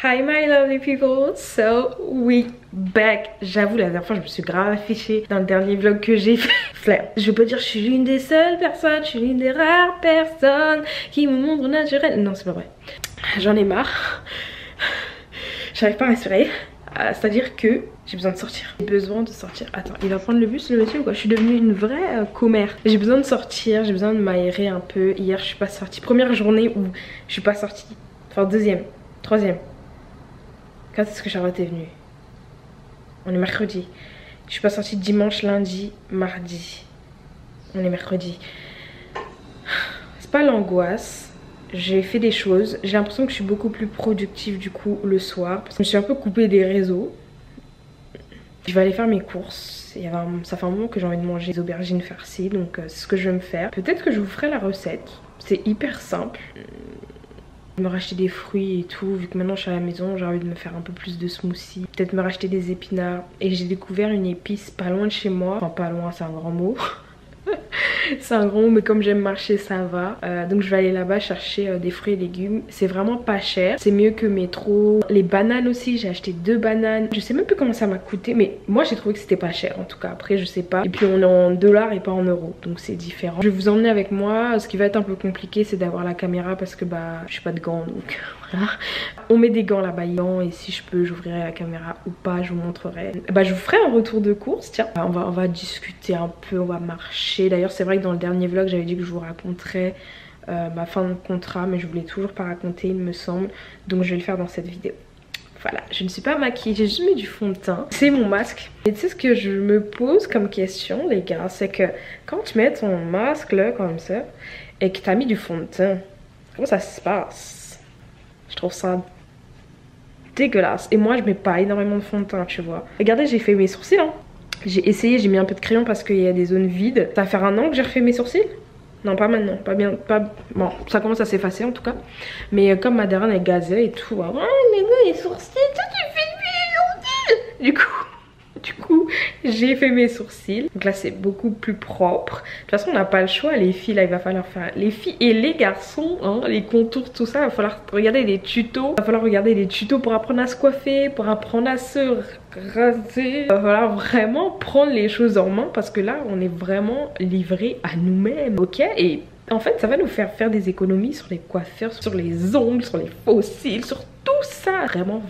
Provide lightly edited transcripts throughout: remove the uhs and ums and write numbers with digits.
Hi my lovely people, so we back. J'avoue la dernière fois je me suis grave affichée dans le dernier vlog que j'ai fait. Flair. Je peux dire je suis l'une des seules personnes, je suis l'une des rares personnes qui me montrent naturel. Non c'est pas vrai. J'en ai marre. J'arrive pas à respirer. C'est-à-dire que j'ai besoin de sortir. J'ai besoin de sortir. Attends, il va prendre le bus le monsieur ou quoi? Je suis devenue une vraie commère. J'ai besoin de sortir, j'ai besoin de m'aérer un peu. Hier je suis pas sortie. Première journée où je suis pas sortie. Enfin deuxième, troisième. Quand est-ce que Charlotte est venue? On est mercredi. Je suis pas sortie dimanche, lundi, mardi. On est mercredi. C'est pas l'angoisse. J'ai fait des choses. J'ai l'impression que je suis beaucoup plus productive du coup le soir. Parce que je me suis un peu coupée des réseaux. Je vais aller faire mes courses. Ça fait un moment que j'ai envie de manger des aubergines farcies. Donc c'est ce que je vais me faire. Peut-être que je vous ferai la recette. C'est hyper simple. Me racheter des fruits et tout, vu que maintenant je suis à la maison, j'ai envie de me faire un peu plus de smoothie, peut-être me racheter des épinards. Et j'ai découvert une épice pas loin de chez moi, enfin pas loin, c'est un grand mot. C'est un grand mot, mais comme j'aime marcher ça va. Donc je vais aller là-bas chercher des fruits et légumes. C'est vraiment pas cher, c'est mieux que Métro. Les bananes aussi, j'ai acheté 2 bananes. Je sais même plus comment ça m'a coûté, mais moi j'ai trouvé que c'était pas cher en tout cas. Après je sais pas. Et puis on est en dollars et pas en euros, donc c'est différent. Je vais vous emmener avec moi. Ce qui va être un peu compliqué c'est d'avoir la caméra parce que bah je suis pas de gants donc voilà. On met des gants là-bas et si je peux j'ouvrirai la caméra ou pas, je vous montrerai. Bah je vous ferai un retour de course, tiens. On va discuter un peu, on va marcher. D'ailleurs c'est vrai que dans le dernier vlog j'avais dit que je vous raconterais ma fin de contrat, mais je voulais toujours pas raconter il me semble, donc je vais le faire dans cette vidéo. Voilà, je ne suis pas maquillée, j'ai juste mis du fond de teint. C'est mon masque. Et tu sais ce que je me pose comme question les gars, c'est que quand tu mets ton masque là comme ça et que tu as mis du fond de teint, comment ça se passe? Je trouve ça dégueulasse. Et moi je mets pas énormément de fond de teint, tu vois. Regardez, j'ai fait mes sourcils hein. J'ai essayé, j'ai mis un peu de crayon parce qu'il y a des zones vides. Ça va faire 1 an que j'ai refait mes sourcils. Non pas maintenant, pas bien, pas... Bon, ça commence à s'effacer en tout cas. Mais comme ma daronne est gazée et tout. Ah, mais moi les sourcils, toi tu fais mes sourcils. Du coup, j'ai fait mes sourcils. Donc là c'est beaucoup plus propre. De toute façon on n'a pas le choix les filles là, il va falloir faire... Les filles et les garçons, hein, les contours, tout ça, il va falloir regarder des tutos. Il va falloir regarder des tutos pour apprendre à se coiffer, pour apprendre à se raser. Il va falloir vraiment prendre les choses en main parce que là on est vraiment livré à nous-mêmes, ok? Et en fait ça va nous faire des économies sur les coiffeurs, sur les ongles, sur les fossiles, sur tout ça. Vraiment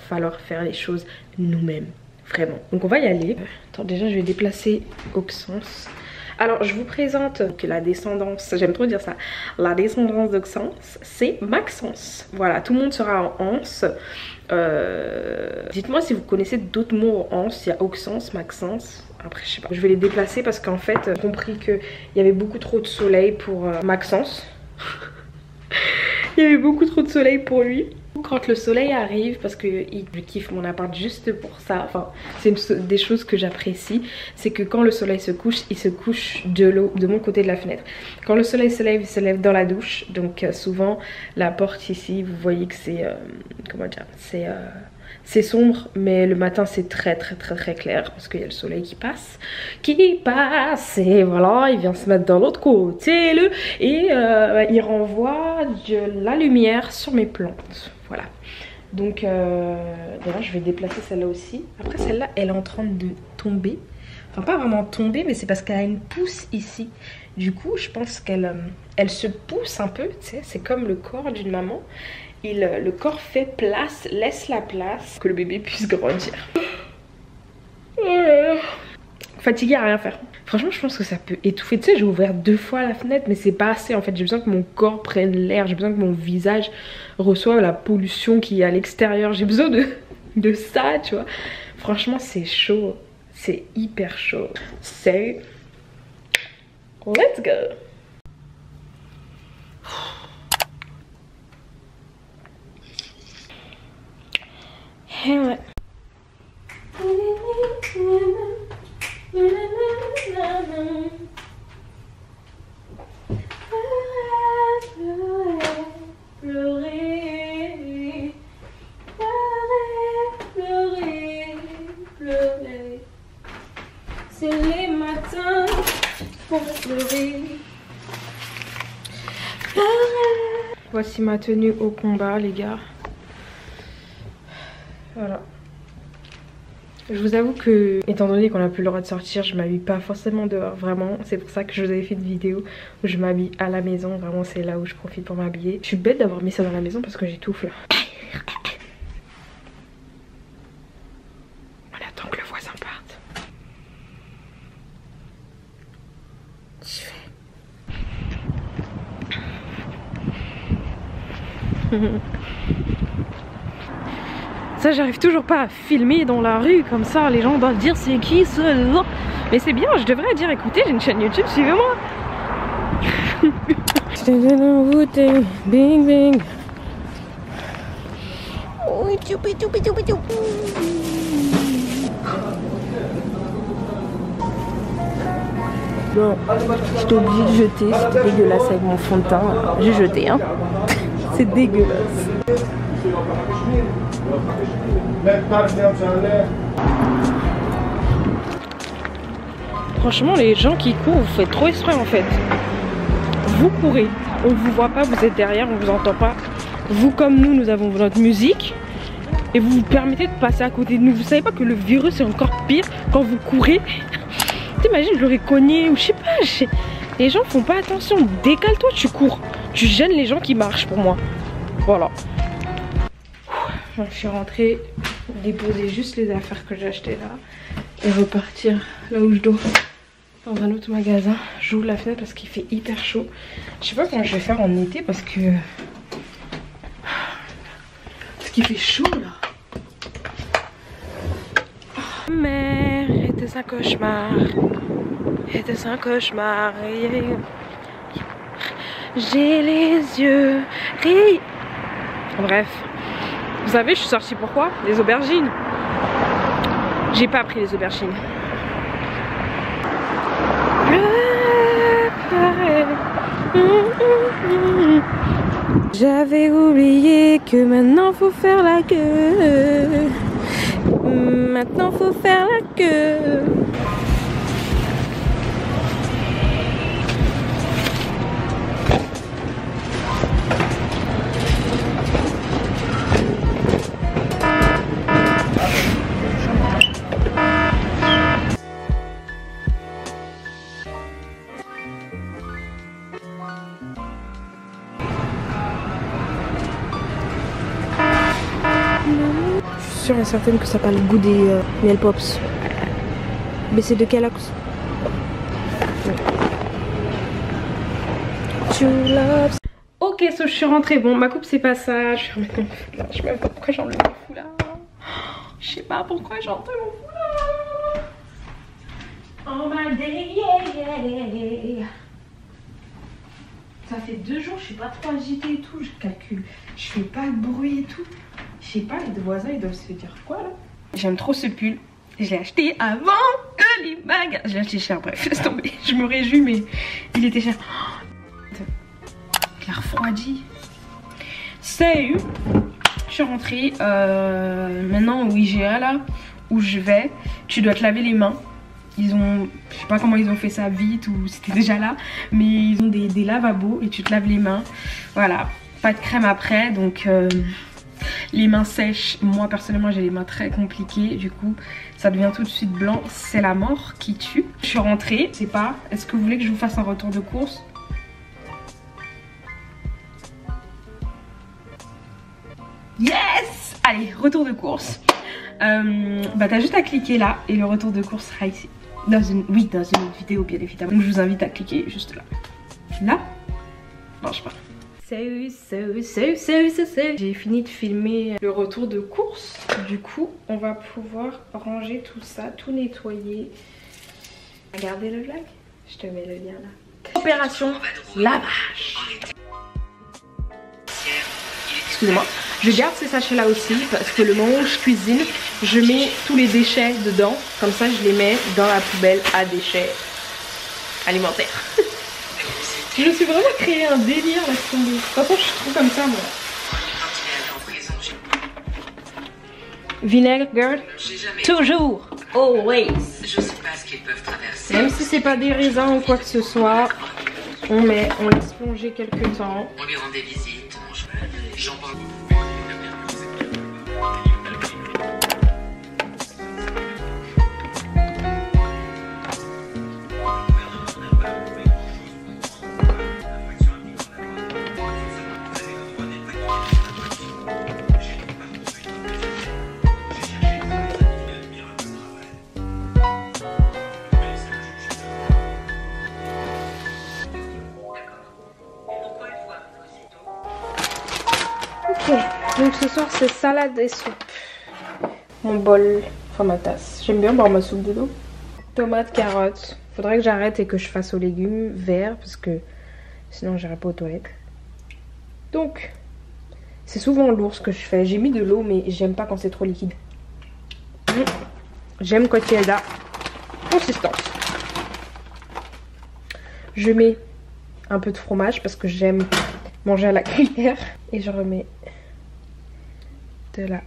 falloir faire les choses nous-mêmes. Vraiment. Donc on va y aller. Attends, déjà je vais déplacer Auxence. Alors je vous présente que la descendance, j'aime trop dire ça, la descendance d'Auxence, c'est Maxence. Voilà, tout le monde sera en anse. Dites-moi si vous connaissez d'autres mots en anse. Il y a Auxence, Maxence. Après je sais pas. Je vais les déplacer parce qu'en fait, j'ai compris qu'il y avait beaucoup trop de soleil pour Maxence. Il y avait beaucoup trop de soleil pour lui. Quand le soleil arrive, parce que je kiffe mon appart juste pour ça, enfin c'est des choses que j'apprécie, c'est que quand le soleil se couche, il se couche de mon côté de la fenêtre. Quand le soleil se lève, il se lève dans la douche, donc souvent la porte ici, vous voyez que c'est, comment dire, c'est sombre, mais le matin c'est très clair parce qu'il y a le soleil qui passe, et voilà, il vient se mettre dans l'autre côté et il renvoie de la lumière sur mes plantes. Voilà, donc d'ailleurs je vais déplacer celle-là aussi. Après celle-là elle est en train de tomber, enfin pas vraiment tomber, mais c'est parce qu'elle a une pousse ici. Du coup je pense qu'elle se pousse un peu, tu sais, c'est comme le corps d'une maman. Le corps fait place, laisse la place que le bébé puisse grandir. Fatiguée à rien faire. Franchement je pense que ça peut étouffer. Tu sais j'ai ouvert 2 fois la fenêtre mais c'est pas assez en fait. J'ai besoin que mon corps prenne l'air. J'ai besoin que mon visage reçoive la pollution qui est à l'extérieur. J'ai besoin de ça tu vois. Franchement c'est chaud. C'est hyper chaud. C'est... Let's go. Et ouais. Pleurer. C'est les matins pour pleurer. Voici ma tenue au combat les gars. Voilà. Je vous avoue que, étant donné qu'on n'a plus le droit de sortir, je m'habille pas forcément dehors, vraiment. C'est pour ça que je vous avais fait une vidéo où je m'habille à la maison. Vraiment, c'est là où je profite pour m'habiller. Je suis bête d'avoir mis ça dans la maison parce que j'étouffe là. On attend que le voisin parte. Je fais... Ça, j'arrive toujours pas à filmer dans la rue comme ça. Les gens doivent dire c'est qui ce... Mais c'est bien, je devrais dire écoutez, j'ai une chaîne YouTube, suivez-moi. Bing bing. Bon, j'étais obligée de jeter, c'était dégueulasse avec mon fond de teint. J'ai jeté, hein. C'est dégueulasse. Franchement, les gens qui courent, vous faites trop exprès en fait. Vous courez, on vous voit pas, vous êtes derrière, on vous entend pas. Vous comme nous, nous avons notre musique et vous vous permettez de passer à côté de nous. Vous savez pas que le virus est encore pire quand vous courez? T'imagines, je l'aurais cogné ou je sais pas. Les gens font pas attention. Décale-toi, tu cours. Tu gênes les gens qui marchent pour moi. Voilà. Je suis rentrée déposer juste les affaires que j'ai achetées là et repartir là où je dois, dans un autre magasin. J'ouvre la fenêtre parce qu'il fait hyper chaud. Je sais pas comment je vais faire en été parce qu'il fait chaud là. Mère, était un cauchemar. Était un cauchemar. J'ai les yeux gris. Bref. Vous savez, je suis sortie pourquoi? Les aubergines. J'ai pas pris les aubergines. J'avais oublié que maintenant faut faire la queue. Maintenant faut faire la queue. Je suis sûre et certaine que ça n'a pas le goût des miel pops. Mais c'est de Kellogg's. Ok, so je suis rentrée. Bon, ma coupe c'est pas ça. Je vais remettre mon foulard. Je sais même pas pourquoi j'ai enlevé mon foulard. Je sais pas pourquoi j'ai enlevé mon foulard. Oh my day, yeah. Ça fait 2 jours, je suis pas trop agitée et tout. Je calcule. Je fais pas de bruit et tout. Je sais pas, les voisins ils doivent se dire quoi là. J'aime trop ce pull. Je l'ai acheté avant que les magasins. Je l'ai acheté cher, bref, laisse tomber. Je me réjouis, mais il était cher. Il a refroidi. Salut. Je suis rentrée. Maintenant au IGA là, où je vais, tu dois te laver les mains. Ils ont, je sais pas comment ils ont fait ça vite ou c'était déjà là, mais ils ont des lavabos et tu te laves les mains. Voilà, pas de crème après, donc les mains sèches. Moi personnellement j'ai les mains très compliquées, du coup ça devient tout de suite blanc, c'est la mort qui tue. Je suis rentrée, je sais pas, est-ce que vous voulez que je vous fasse un retour de course? Yes! Allez, retour de course. Bah t'as juste à cliquer là et le retour de course sera ici. Dans une autre vidéo bien évidemment. Donc je vous invite à cliquer juste là. Là? Non, je sais pas. J'ai fini de filmer le retour de course. Du coup, on va pouvoir ranger tout ça, tout nettoyer. Regardez le vlog. Je te mets le lien là. Opération lavage. Excusez-moi. Je garde ces sachets là aussi parce que le moment où je cuisine, je mets tous les déchets dedans. Comme ça, je les mets dans la poubelle à déchets alimentaires. Je me suis vraiment créé un délire là ce tomber. De toute façon, je suis trop comme ça moi. Vinaigre, girl. Toujours. Always. Je sais pas ce qu'ils peuvent traverser. Même si c'est pas des raisins ou quoi que ce soit, on laisse plonger quelques temps. On lui rend des visites. Ce soir c'est salade et soupe. Mon bol, enfin ma tasse. J'aime bien boire ma soupe de l'eau. Tomates, carottes. Faudrait que j'arrête et que je fasse aux légumes verts parce que sinon j'irai pas aux toilettes. Donc, c'est souvent lourd ce que je fais. J'ai mis de l'eau mais j'aime pas quand c'est trop liquide. J'aime quand il y a la consistance. Je mets un peu de fromage parce que j'aime manger à la cuillère. Et je remets de la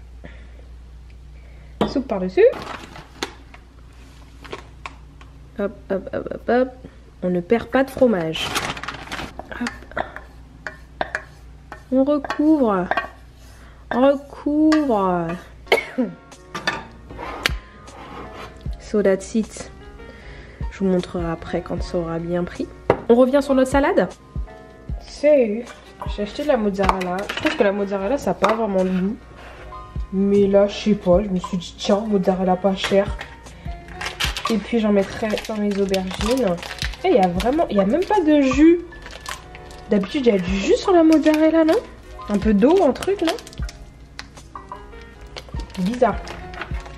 soupe par-dessus. Hop, hop, hop, hop, hop. On ne perd pas de fromage. Hop. On recouvre. On recouvre. So that's it. Je vous montrerai après quand ça aura bien pris. On revient sur notre salade. J'ai acheté de la mozzarella. Je trouve que la mozzarella ça n'a pas vraiment de goût. Mais là je sais pas, je me suis dit tiens, mozzarella pas cher. Et puis j'en mettrai dans mes aubergines. Et il y a vraiment, il n'y a même pas de jus. D'habitude il y a du jus sur la mozzarella, non? Un peu d'eau, un truc, non? Bizarre.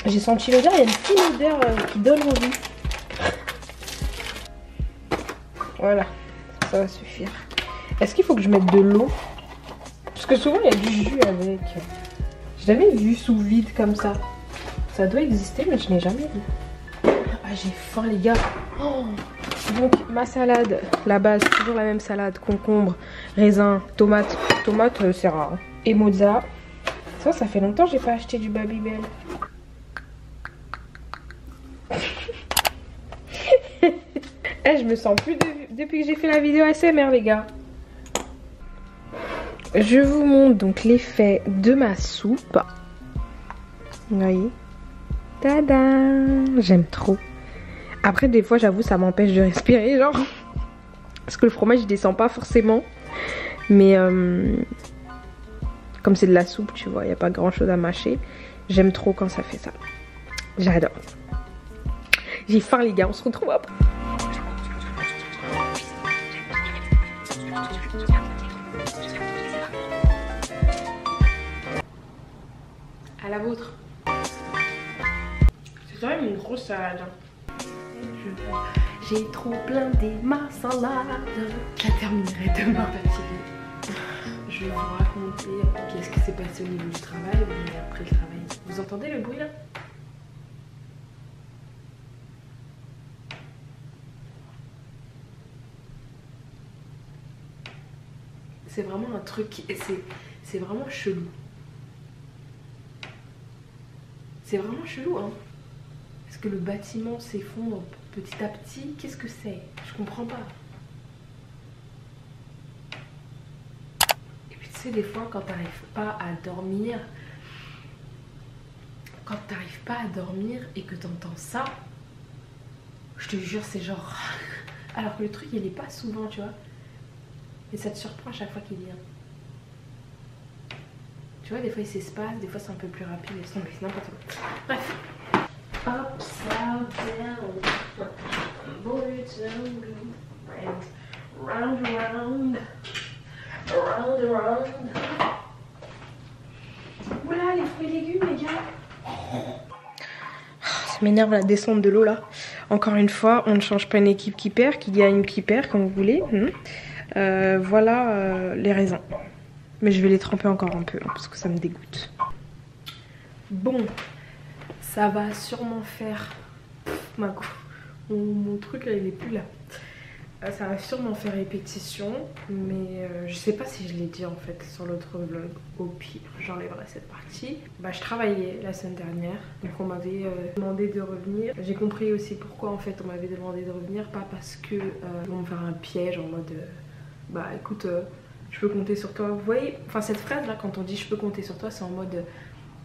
J'ai senti l'odeur, il y a une petite odeur qui donne envie. Voilà, ça va suffire. Est-ce qu'il faut que je mette de l'eau? Parce que souvent il y a du jus avec. J'ai jamais vu sous vide comme ça. Ça doit exister mais je n'ai jamais vu. Ah j'ai faim les gars. Oh. Donc ma salade, la base, toujours la même salade, concombre, raisin, tomate. Tomate c'est rare. Hein. Et mozza. Ça fait longtemps que j'ai pas acheté du Babybel. Je me sens plus depuis que j'ai fait la vidéo ASMR les gars. Je vous montre donc l'effet de ma soupe. Vous voyez? Tada! J'aime trop. Après des fois j'avoue ça m'empêche de respirer genre. Parce que le fromage il descend pas forcément. Mais comme c'est de la soupe tu vois, il n'y a pas grand chose à mâcher. J'aime trop quand ça fait ça. J'adore. J'ai faim les gars, on se retrouve après. À la vôtre. C'est quand même une grosse salade. J'ai trop blindé ma salade. Je la terminerai demain fatiguée. Je vais vous raconter qu'est-ce qui s'est passé au niveau du travail et après le travail. Vous entendez le bruit là? C'est vraiment un truc, c'est vraiment chelou. C'est vraiment chelou, hein. Est-ce que le bâtiment s'effondre petit à petit? Qu'est-ce que c'est? Je comprends pas. Et puis tu sais, des fois, quand t'arrives pas à dormir, et que t'entends ça, je te jure, c'est genre... Alors que le truc, il est pas souvent, tu vois. Mais ça te surprend à chaque fois qu'il vient. Tu vois, des fois il s'espace, des fois c'est un peu plus rapide, et c'est n'importe quoi. Bref. Upside down, round, round, round, round. Voilà les fruits et légumes les gars. Ça m'énerve la descente de l'eau là. Encore une fois, on ne change pas une équipe qui perd, qui gagne ou qui perd comme vous voulez. Voilà les raisins. Mais je vais les tremper encore un peu hein, parce que ça me dégoûte. Bon, ça va sûrement faire... Mon truc là il est plus là. Ça va sûrement faire répétition. Mais je sais pas si je l'ai dit en fait sur l'autre vlog. Au pire j'enlèverai cette partie. Je travaillais la semaine dernière. Donc on m'avait demandé de revenir. J'ai compris aussi pourquoi en fait on m'avait demandé de revenir. Pas parce que ils vont me faire un piège en mode... bah écoute... je peux compter sur toi. Vous voyez, enfin cette phrase là quand on dit je peux compter sur toi, c'est en mode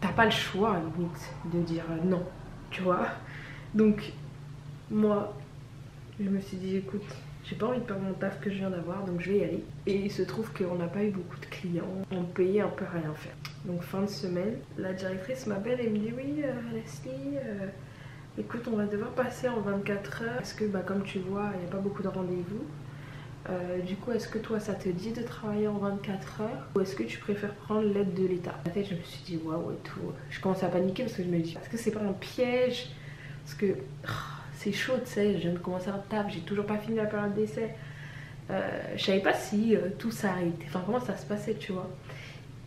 t'as pas le choix limite de dire non, tu vois. Donc moi je me suis dit écoute, j'ai pas envie de perdre mon taf que je viens d'avoir, donc je vais y aller. Et il se trouve qu'on n'a pas eu beaucoup de clients, on payait un peu rien faire. Donc fin de semaine, la directrice m'appelle et me dit oui Leslie, écoute on va devoir passer en 24 heures parce que comme tu vois il n'y a pas beaucoup de rendez-vous. Du coup, est-ce que toi ça te dit de travailler en 24 heures ou est-ce que tu préfères prendre l'aide de l'État? En fait, je me suis dit waouh et tout. Je commence à paniquer parce que je me dis, est-ce que c'est pas un piège? Parce que c'est chaud, tu sais, je viens de commencer un taf, j'ai toujours pas fini la période d'essai. Je savais pas si tout s'arrêtait, enfin comment ça se passait, tu vois.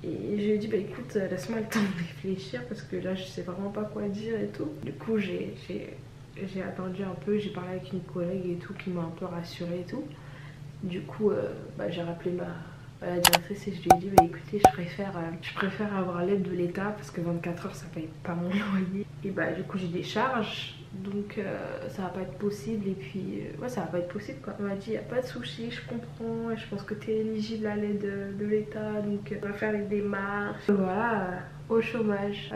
Et je lui ai dit, bah écoute, laisse-moi le temps de réfléchir parce que là je sais vraiment pas quoi dire et tout. Du coup, j'ai attendu un peu, j'ai parlé avec une collègue et tout qui m'a un peu rassurée et tout. Du coup, j'ai rappelé la directrice et je lui ai dit, bah écoutez, je préfère avoir l'aide de l'État parce que 24 heures ça paye pas mon loyer. Et bah du coup j'ai des charges, donc ça va pas être possible. Et puis ouais, ça va pas être possible quoi. On m'a dit, y a pas de souci, je comprends, je pense que t'es éligible à l'aide de l'État, donc on va faire les démarches. Voilà, au chômage,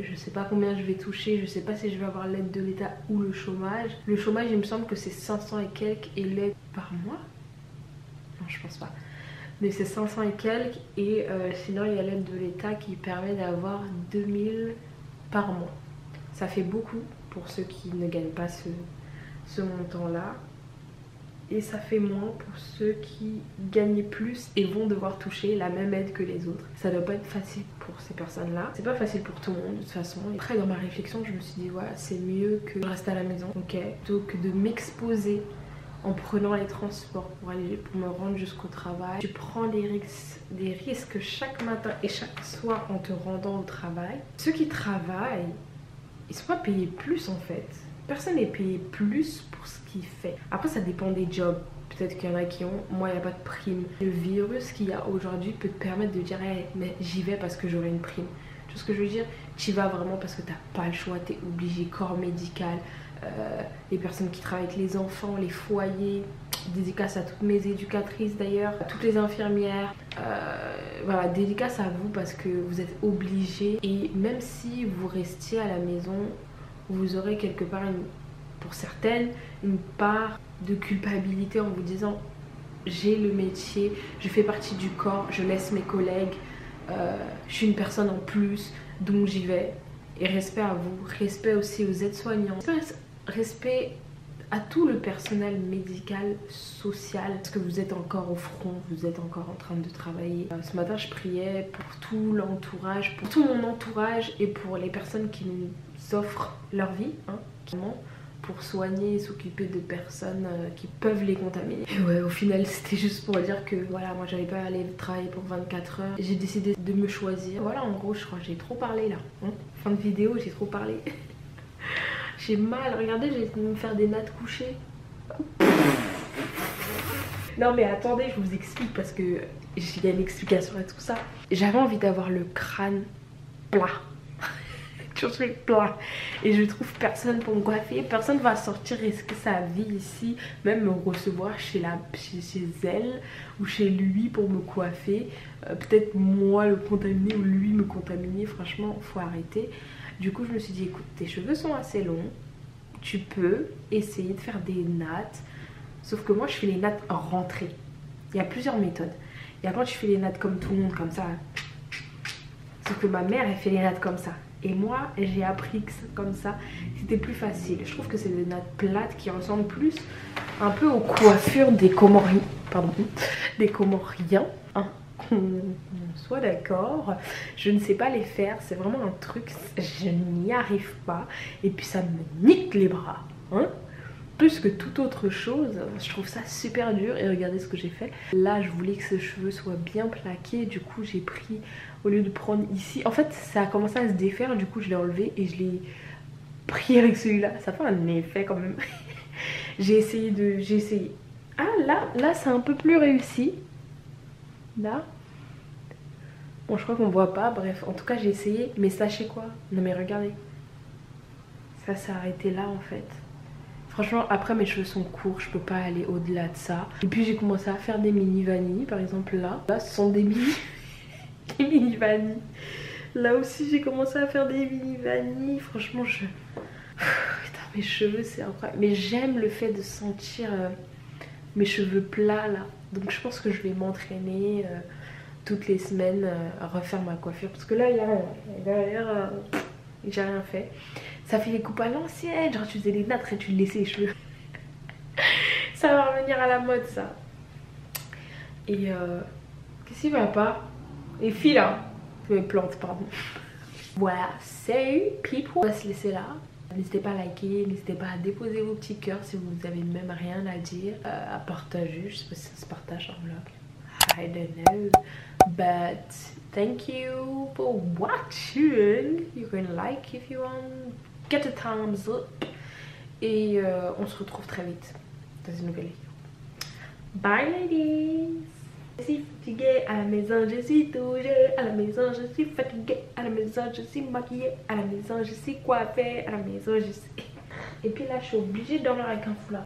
je sais pas combien je vais toucher, je sais pas si je vais avoir l'aide de l'État ou le chômage. Le chômage, il me semble que c'est 500 et quelques et l'aide par mois. Non, je pense pas. Mais c'est 500 et quelques et sinon il y a l'aide de l'État qui permet d'avoir 2000 par mois. Ça fait beaucoup pour ceux qui ne gagnent pas ce montant-là. Et ça fait moins pour ceux qui gagnent plus et vont devoir toucher la même aide que les autres. Ça doit pas être facile pour ces personnes-là. C'est pas facile pour tout le monde de toute façon. Et après dans ma réflexion, je me suis dit ouais, c'est mieux que de rester à la maison, ok, plutôt que de m'exposer en prenant les transports pour me rendre jusqu'au travail. Tu prends des risques chaque matin et chaque soir en te rendant au travail. Ceux qui travaillent, ils sont pas payés plus en fait. Personne n'est payé plus pour ce qu'il fait. Après ça dépend des jobs. Peut-être qu'il y en a qui ont, moi il n'y a pas de prime. Le virus qu'il y a aujourd'hui peut te permettre de dire hey, mais j'y vais parce que j'aurai une prime. Tu vois ce que je veux dire? Tu y vas vraiment parce que t'as pas le choix, t'es obligé, corps médical. Les personnes qui travaillent avec les enfants, les foyers, dédicace à toutes mes éducatrices d'ailleurs, à toutes les infirmières, voilà, dédicace à vous parce que vous êtes obligés et même si vous restiez à la maison, vous aurez quelque part, pour certaines, une part de culpabilité en vous disant j'ai le métier, je fais partie du corps, je laisse mes collègues, je suis une personne en plus, donc j'y vais. Et respect à vous, respect aussi aux aides-soignants, respect à tout le personnel médical, social, parce que vous êtes encore au front, vous êtes encore en train de travailler. Ce matin je priais pour tout l'entourage, pour tout mon entourage et pour les personnes qui nous offrent leur vie, hein, pour soigner et s'occuper de personnes qui peuvent les contaminer. Et ouais, au final c'était juste pour dire que voilà, moi j'allais pas aller travailler pour 24 heures. J'ai décidé de me choisir. Voilà, en gros je crois que j'ai trop parlé là, hein. Fin de vidéo, j'ai trop parlé. J'ai mal, regardez, j'ai essayé de me faire des nattes couchées. Non mais attendez, je vous explique parce que il y a une explication à tout ça. J'avais envie d'avoir le crâne plat. Toujours plat. Et je trouve personne pour me coiffer. Personne va sortir risquer sa vie ici, même me recevoir chez elle ou chez lui pour me coiffer. Peut-être moi le contaminer ou lui me contaminer. Franchement, faut arrêter. Du coup, je me suis dit, écoute, tes cheveux sont assez longs. Tu peux essayer de faire des nattes. Sauf que moi, je fais les nattes rentrées. Il y a plusieurs méthodes. Il y a quand tu fais les nattes comme tout le monde, comme ça. Sauf que ma mère, elle fait les nattes comme ça. Et moi, j'ai appris que comme ça, c'était plus facile. Je trouve que c'est des nattes plates qui ressemblent plus un peu aux coiffures des Comoriens. Pardon, des Comoriens. Hein, qu'on soit d'accord. Je ne sais pas les faire. C'est vraiment un truc, je n'y arrive pas. Et puis ça me nique les bras. Hein, plus que toute autre chose, je trouve ça super dur. Et regardez ce que j'ai fait. Là, je voulais que ce cheveu soit bien plaqué. Du coup, j'ai pris, au lieu de prendre ici, en fait, ça a commencé à se défaire. Du coup, je l'ai enlevé et je l'ai pris avec celui-là. Ça fait un effet quand même. J'ai essayé. Ah, là, c'est un peu plus réussi. Là. Bon, je crois qu'on voit pas. Bref, en tout cas, j'ai essayé. Mais sachez quoi? Non, mais regardez. Ça s'est arrêté là, en fait. Franchement, après mes cheveux sont courts, je peux pas aller au-delà de ça. Et puis j'ai commencé à faire des mini vanilles, par exemple là. Là, ce sont des mini vanilles. Là aussi, j'ai commencé à faire des mini vanilles. Franchement, putain, mes cheveux, c'est incroyable. Mais j'aime le fait de sentir mes cheveux plats là. Donc je pense que je vais m'entraîner toutes les semaines à refaire ma coiffure. Parce que là, il y a rien. Derrière, j'ai rien fait. Ça fait les coupes à l'ancienne, genre tu faisais les nattes et tu laissais les cheveux. Ça va revenir à la mode ça. Et qu'est-ce qui va pas? Les filles là. Les plantes, pardon. Voilà, salut people. On va se laisser là. N'hésitez pas à liker, n'hésitez pas à déposer vos petits cœurs si vous avez même rien à dire, à partager. Je sais pas si ça se partage en vlog. I don't know. But thank you for watching. You can like if you want. Get a thumbs up. Et on se retrouve très vite dans une nouvelle vidéo. Bye ladies. Je suis fatiguée à la maison, je suis toujours à la maison, je suis fatiguée à la maison, je suis maquillée à la maison, je suis coiffée à la maison, je suis... Et puis là je suis obligée de dormir avec un foulard.